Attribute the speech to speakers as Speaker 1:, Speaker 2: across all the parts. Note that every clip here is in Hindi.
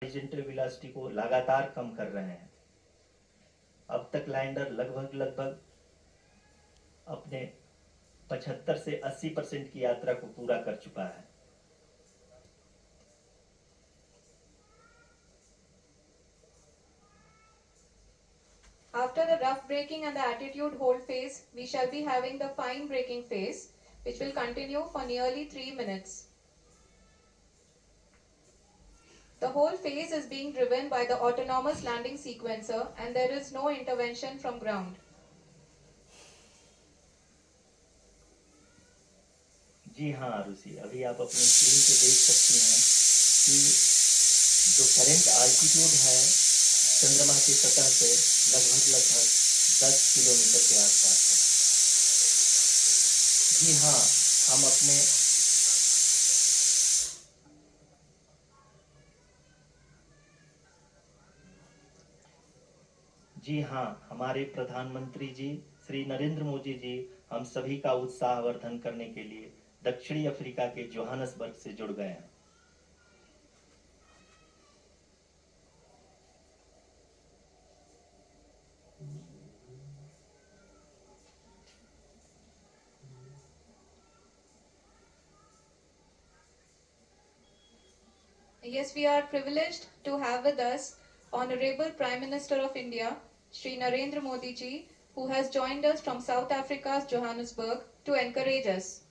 Speaker 1: हॉरिजॉन्टल वेलोसिटी को लगातार कम कर रहे हैं। अब तक लैंडर लगभग अपने 75 से 80% की यात्रा को पूरा कर चुका है।
Speaker 2: After the rough braking and the attitude hold phase, we shall be having the fine braking phase, which will continue for nearly 3 minutes. The whole phase is being driven by the autonomous landing sequencer and there is no intervention from ground.
Speaker 1: जी हाँ आरुषि, अभी आप अपनी स्क्रीन पे देख सकती हैं कि जो करंट आल्टीट्यूड है चंद्रमा की सतह से लगभग 10 किलोमीटर के आसपास है। जी हाँ, हम अपने जी हाँ, हमारे प्रधानमंत्री जी श्री नरेंद्र मोदी जी हम सभी का उत्साहवर्धन करने के लिए दक्षिणी अफ्रीका के जोहानसबर्ग से जुड़ गए हैं।
Speaker 2: Yes, we are privileged to have with us Honorable Prime Minister of India, Shri Narendra Modi ji, who has joined us from South Africa's Johannesburg to encourage us.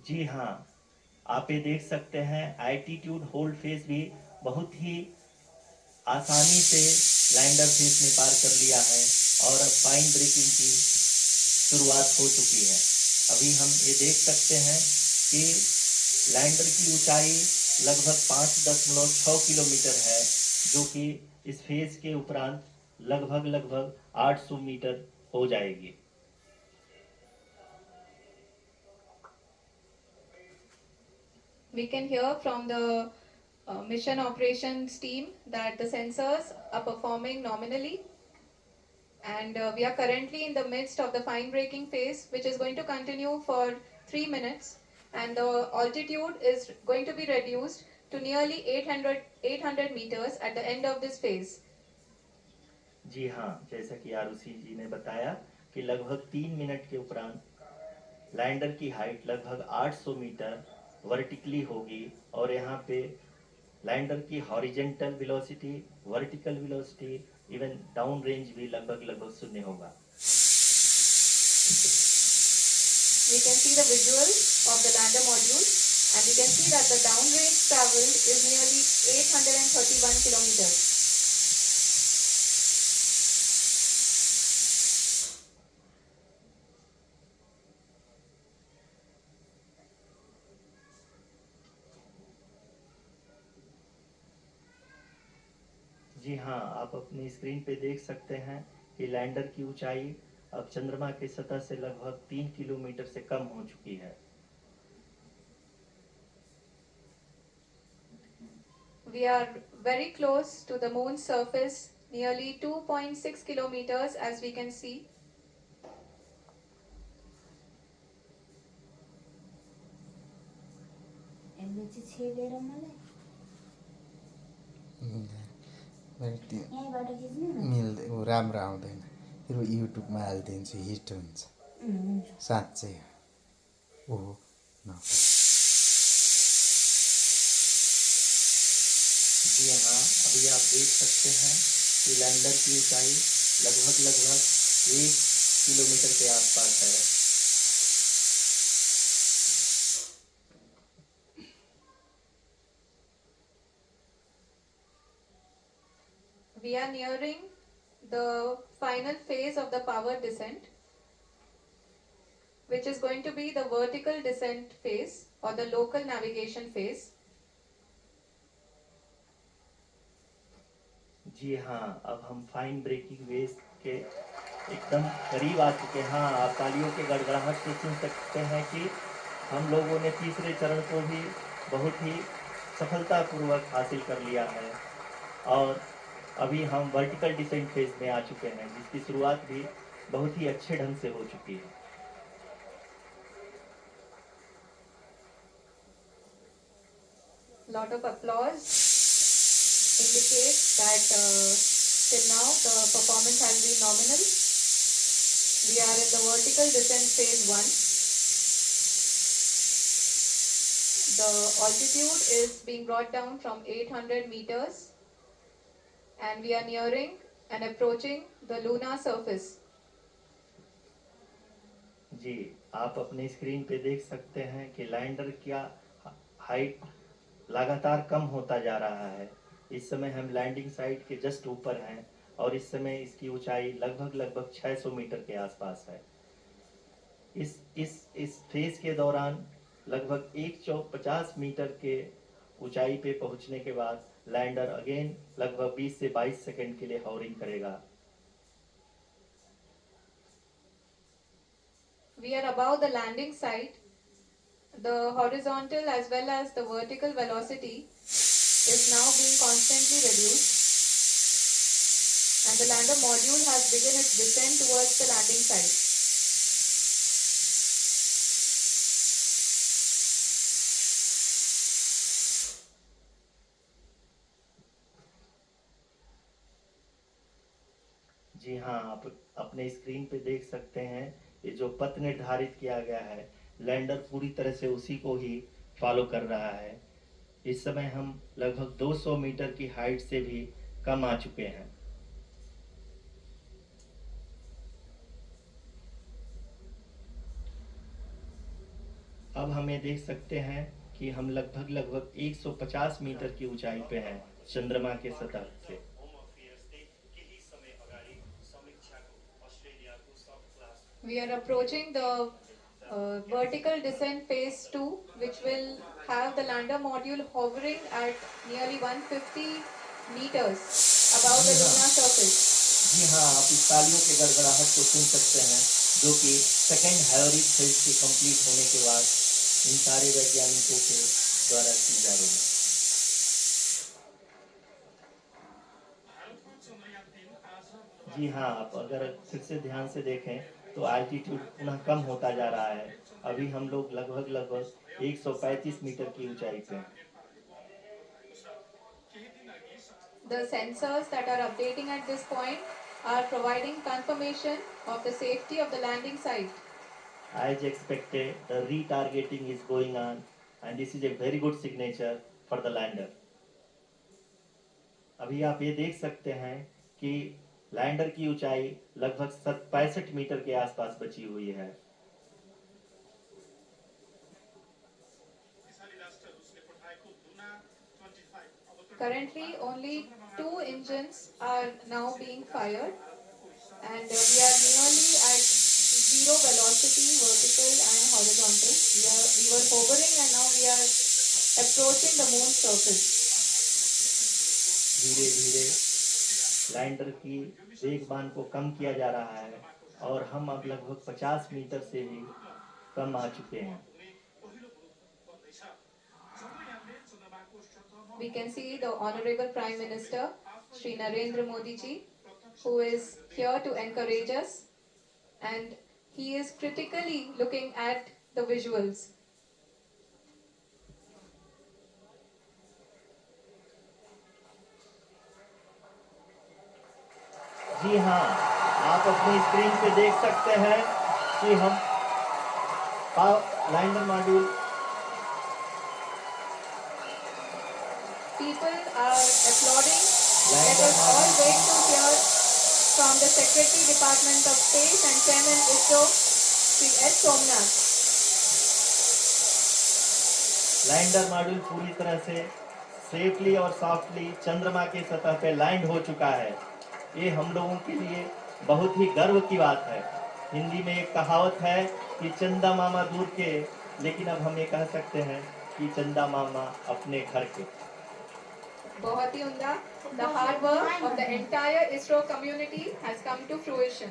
Speaker 1: जी हाँ, आप ये देख सकते हैं एल्टीट्यूड होल्ड फेज भी बहुत ही आसानी से लैंडर फेज ने पार कर लिया है और अब फाइन ब्रेकिंग की शुरुआत हो चुकी है। अभी हम ये देख सकते हैं कि लैंडर की ऊंचाई लगभग 5.6 किलोमीटर है, जो कि इस फेज के उपरांत लगभग 800 मीटर हो जाएगी।
Speaker 2: We can hear from the mission operations team that the sensors are performing nominally, and we are currently in the midst of the fine braking phase, which is going to continue for 3 minutes, and the altitude is going to be reduced to nearly 800 meters at the end of this phase.
Speaker 1: जी हाँ, जैसा कि आरुषि जी ने बताया कि लगभग 3 मिनट के उपरांत लैंडर की हाइट लगभग 800 मीटर वर्टिकली होगी और यहाँ पे लैंडर की horizontal velocity, vertical velocity, even down range भी लगभग शून्य होगा।
Speaker 2: We can see the visuals of the lander module, and we can see that the downrange traveled is nearly 831 kilometers.
Speaker 1: जी हाँ, आप अपनी स्क्रीन पे देख सकते हैं कि लैंडर की ऊंचाई अब चंद्रमा की सतह से लगभग 3 किलोमीटर से कम हो चुकी है।
Speaker 2: We are very close to the moon's surface, nearly 2.6 kilometers as we can see.
Speaker 3: मिल्दै राम्रो आउँदैन, त्यो युट्युबमा हालिदिन्छु, हिट हुन्छ साँच्चै हो। न
Speaker 1: जी हाँ, अभी आप देख सकते हैं कि लैंडर की ऊंचाई लगभग 1 किलोमीटर के आसपास है।
Speaker 2: We are nearing the final phase of the power descent, which is going to be the vertical descent phase or the local navigation phase.
Speaker 1: जी हाँ, अब हम फाइन ब्रेकिंग वेव के एकदम करीब आ चुके हैं। हाँ, आप तालियों के गड़गड़ाहट से सुन सकते हैं कि हम लोगों ने तीसरे चरण को भी बहुत ही सफलतापूर्वक हासिल कर लिया है और अभी हम वर्टिकल डिसेंट फेज में आ चुके हैं, जिसकी शुरुआत भी बहुत ही अच्छे ढंग से हो चुकी है।
Speaker 2: lot of applause indicates that till now the performance has been nominal. We are in the vertical descent phase 1. The altitude is being brought down from 800 meters and we are nearing and approaching the lunar surface.
Speaker 1: जी, आप अपने स्क्रीन पे देख सकते हैं कि लैंडर का हाइट लगातार कम होता जा रहा है। इस समय हम लैंडिंग साइट के जस्ट ऊपर हैं और इस समय इसकी ऊंचाई लगभग 600 मीटर के आसपास है। इस फेज के दौरान लगभग 150 मीटर के ऊंचाई पे पहुंचने के बाद लैंडर अगेन लगभग 20 से 22 सेकंड के लिए हॉवरिंग करेगा।
Speaker 2: We are above the landing site. The horizontal as well as the vertical velocity is now being constantly reduced. And the lander module has begun its descent towards the landing site.
Speaker 1: जी हाँ, आप अपने स्क्रीन पे देख सकते हैं ये जो पथ निर्धारित किया गया है लैंडर पूरी तरह से उसी को ही फॉलो कर रहा है। इस समय हम लगभग 200 मीटर की हाइट से भी कम आ चुके हैं। अब हमें देख सकते हैं कि हम लगभग 150 मीटर की ऊंचाई पे हैं चंद्रमा के सतह से।
Speaker 2: We are approaching the vertical descent phase 2, which will have the lander module hovering at nearly 150 meters above the lunar surface.
Speaker 1: जी हाँ, आप इस तालियों के गड़गड़ाहट को सुन सकते हैं जो कि सेकेंड हैवरिक फेज के कंप्लीट होने के बाद इन सारे वैज्ञानिकों के द्वारा की जा रही है। जी हाँ, आप अगर फिर से ध्यान से देखें तो एल्टीट्यूड पुनः कम होता जा रहा है। अभी हम लोग लगभग 135 मीटर की ऊंचाई पे हैं।
Speaker 2: The sensors that are updating at this point are providing confirmation of the safety of the landing site.
Speaker 1: As expected, the retargeting is going on and this is a very good signature for the lander. अभी आप ये देख सकते हैं कि लैंडर की ऊंचाई लगभग 65 मीटर के आसपास बची हुई है।
Speaker 2: Currently, only 2 engines are now being fired, and we are nearly at zero velocity, vertical and horizontal. We were hovering, and now we are approaching the moon's surface.
Speaker 1: धीरे धीरे लैंडर की वेगमान को कम किया जा रहा है और हम अब लगभग 50 मीटर से भी कम आ चुके हैं।
Speaker 2: We can see the Honorable Prime Minister, Shri Narendra Modi ji, who is here to encourage us, and he is critically looking at the visuals.
Speaker 1: जी हाँ, आप अपनी स्क्रीन पे देख सकते हैं कि हम lander module
Speaker 2: People are applauding. Let us all wait to hear from the Secretary Department of Space and Chairman ISRO, Shri S. Somnath.
Speaker 1: Lander module पूरी तरह से सेफली और सॉफ्टली चंद्रमा के सतह पे लैंड हो चुका है। ये हम लोगों के लिए बहुत ही गर्व की बात है। हिंदी में एक कहावत है कि चंदा मामा दूर के, लेकिन अब हम ये कह सकते हैं कि चंदा मामा अपने घर के।
Speaker 2: बहुत ही उम्दा. The hard work of the entire ISRO community has come to fruition.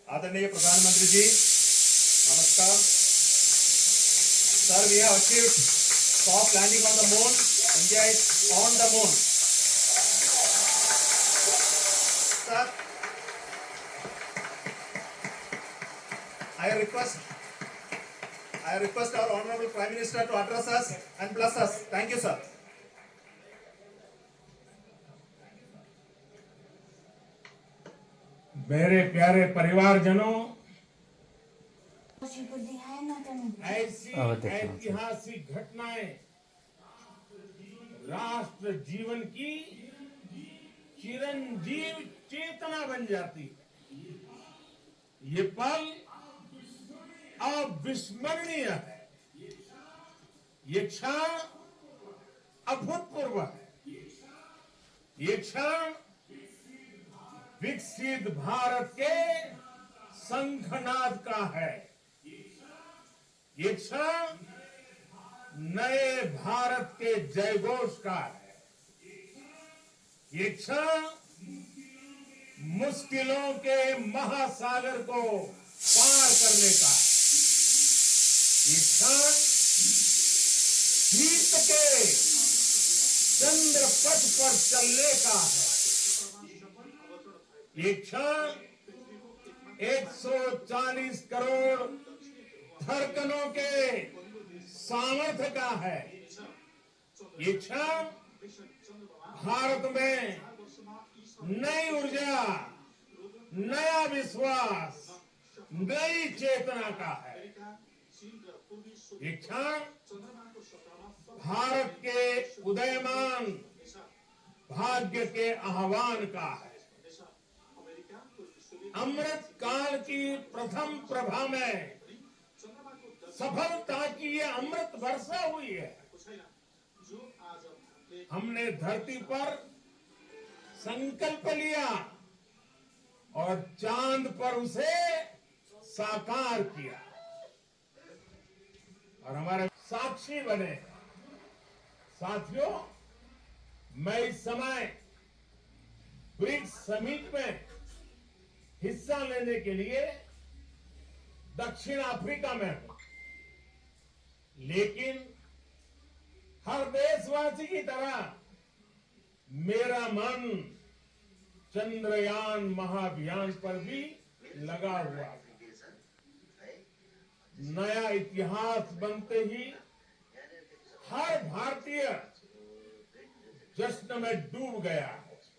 Speaker 4: आदरणीय प्रधानमंत्री जी, नमस्कार। Sir, we have achieved soft landing on the moon. India is on the moon. Sir, I request our Honorable Prime Minister to address us and bless us. Thank you, sir.
Speaker 5: मेरे प्यारे परिवारजनों, ऐसी
Speaker 3: अब देखना चाहिए।
Speaker 5: ऐतिहासिक घटनाएं राष्ट्र जीवन की चिरंजीव चेतना बन जाती है। ये पल अविस्मरणीय है। ये क्षण अभूतपूर्व है। ये क्षण विकसित भारत के शंखनाद का है। ये क्षण नए भारत के जयघोष का है। ये क्षण मुश्किलों के महासागर को पार करने का है। ये क्षण जीत के चंद्र पथ पर चलने का है। ये क्षण 140 करोड़ धड़कनों के सामर्थ्य का है। ये क्षण भारत में नई ऊर्जा, नया विश्वास, नई चेतना का है। ये क्षण भारत के उदयमान भाग्य के आह्वान का है। अमृत काल की प्रथम प्रभा में सफलता की ये अमृत वर्षा हुई है। हमने धरती पर संकल्प लिया और चांद पर उसे साकार किया और हमारे साक्षी बने। साथियों, मैं इस समय ब्रिक्स समिट में हिस्सा लेने के लिए दक्षिण अफ्रीका में हूं, लेकिन हर देशवासी की तरह मेरा मन चंद्रयान महाअभियान पर भी लगा हुआ है। नया इतिहास बनते ही हर भारतीय जश्न में डूब गया है।